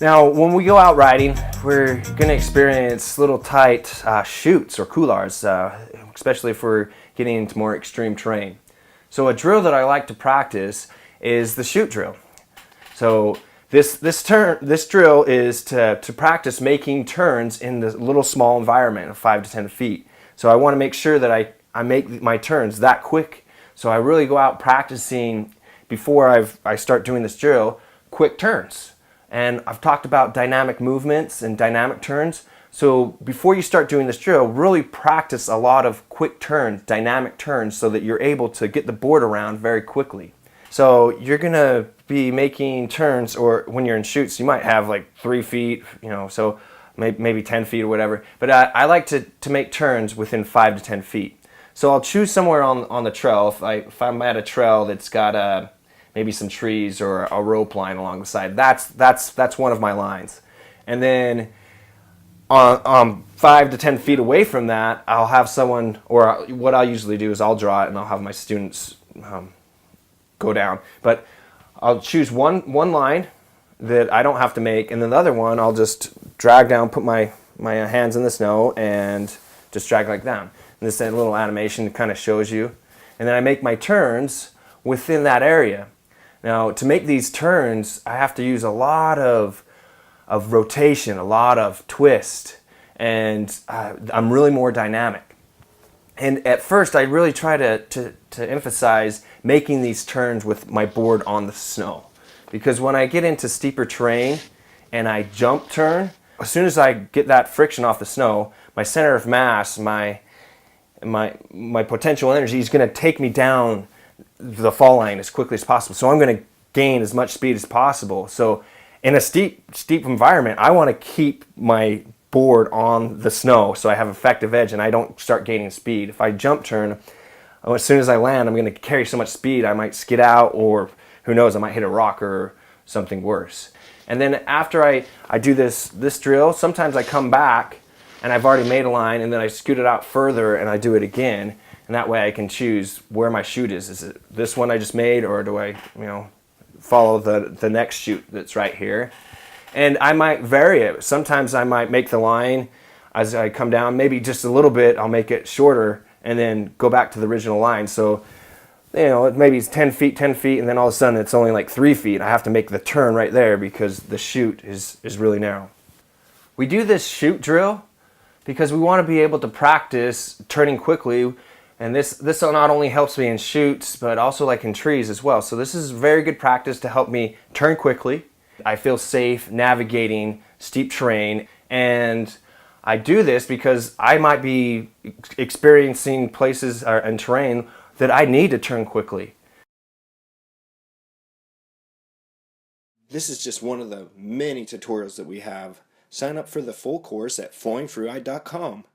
Now, when we go out riding, we're going to experience little tight chutes or couloirs, especially if we're getting into more extreme terrain. So a drill that I like to practice is the chute drill. So this drill is to practice making turns in the little small environment of 5 to 10 feet. So I want to make sure that I make my turns that quick. So I really go out practicing before I start doing this drill, quick turns. And I've talked about dynamic movements and dynamic turns. So before you start doing this drill, really practice a lot of quick turns, dynamic turns, so that you're able to get the board around very quickly. So you're gonna be making turns, or when you're in chutes, you might have like 3 feet, so maybe 10 feet or whatever. But I like to make turns within 5 to 10 feet. So I'll choose somewhere on the trail. If I'm at a trail that's got maybe some trees or a rope line along the side, that's one of my lines. And then on 5 to 10 feet away from that, I'll have someone, or what I'll usually do is I'll draw it and I'll have my students go down. But I'll choose one line that I don't have to make, and then the other one I'll just drag down, put my hands in the snow and just drag like down. And this little animation kind of shows you. And then I make my turns within that area. Now, to make these turns, I have to use a lot of rotation, a lot of twist, and I'm really more dynamic. And at first, I really try to emphasize making these turns with my board on the snow. Because when I get into steeper terrain and I jump turn, as soon as I get that friction off the snow, my center of mass, my potential energy is going to take me down the fall line as quickly as possible. So I'm going to gain as much speed as possible. So in a steep environment, I want to keep my board on the snow so I have effective edge and I don't start gaining speed. If I jump turn, as soon as I land, I'm going to carry so much speed I might skid out, or who knows, I might hit a rock or something worse. And then after I do this drill, sometimes I come back and I've already made a line, and then I scoot it out further and I do it again. And that way I can choose where my chute is. Is it this one I just made, or do I, follow the next chute that's right here? And I might vary it. Sometimes I might make the line as I come down, maybe just a little bit, I'll make it shorter and then go back to the original line. So, maybe it's 10 feet, and then all of a sudden it's only like 3 feet. I have to make the turn right there because the chute is really narrow. We do this chute drill because we want to be able to practice turning quickly. And this not only helps me in chutes, but also like in trees as well. So this is very good practice to help me turn quickly. I feel safe navigating steep terrain. And I do this because I might be experiencing places and terrain that I need to turn quickly. This is just one of the many tutorials that we have. Sign up for the full course at flowingfreeride.com.